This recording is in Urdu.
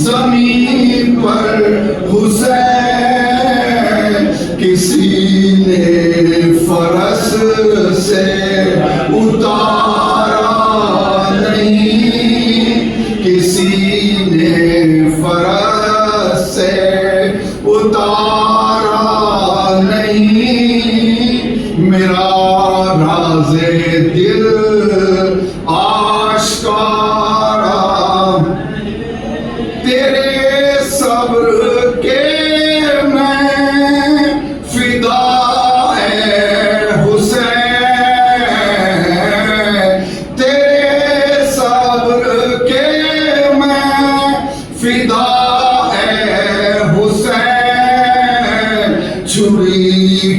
زمین پر حسین کسی نے فرس سے اتارا نہیں، کسی نے فرس سے اتارا نہیں، میرا راز دل آشکارا تیرے صبر کے میں فدا ہے حسین، تیرے صبر کے میں فدا ہے حسین، چھری